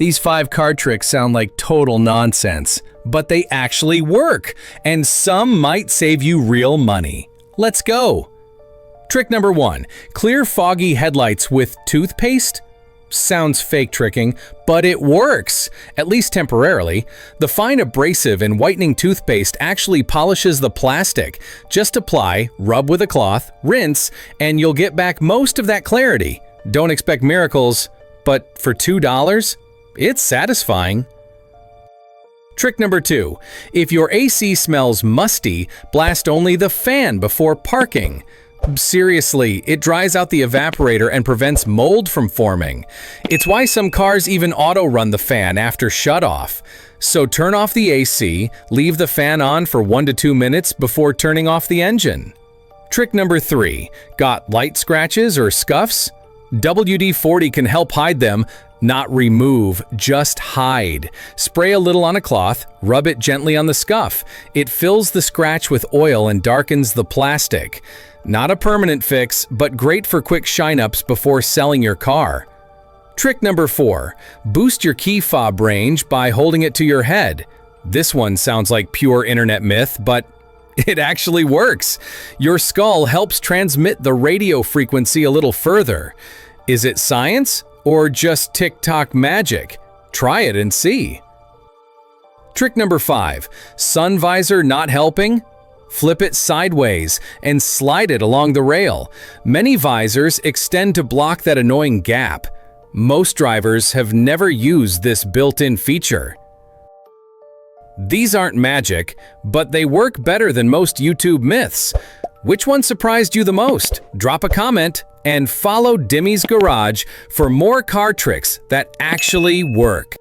These 5 card tricks sound like total nonsense, but they actually work, and some might save you real money. Let's go! Trick number 1. Clear foggy headlights with toothpaste? Sounds fake tricking, but it works, at least temporarily. The fine abrasive and whitening toothpaste actually polishes the plastic. Just apply, rub with a cloth, rinse, and you'll get back most of that clarity. Don't expect miracles, but for $2, it's satisfying. Trick number 2. If your AC smells musty, blast only the fan before parking. Seriously, it dries out the evaporator and prevents mold from forming. It's why some cars even auto-run the fan after shut-off. So turn off the AC, leave the fan on for 1 to 2 minutes before turning off the engine. Trick number 3. Got light scratches or scuffs? WD-40 can help hide them. Not remove, just hide. Spray a little on a cloth, rub it gently on the scuff. It fills the scratch with oil and darkens the plastic. Not a permanent fix, but great for quick shine-ups before selling your car. Trick number 4. Boost your key fob range by holding it to your head. This one sounds like pure internet myth, but it actually works. Your skull helps transmit the radio frequency a little further. Is it science or just TikTok magic? Try it and see. Trick number 5. Sun visor not helping? Flip it sideways and slide it along the rail. Many visors extend to block that annoying gap. Most drivers have never used this built-in feature. These aren't magic, but they work better than most YouTube myths. Which one surprised you the most? Drop a comment and follow Dimmy's Garage for more car tricks that actually work.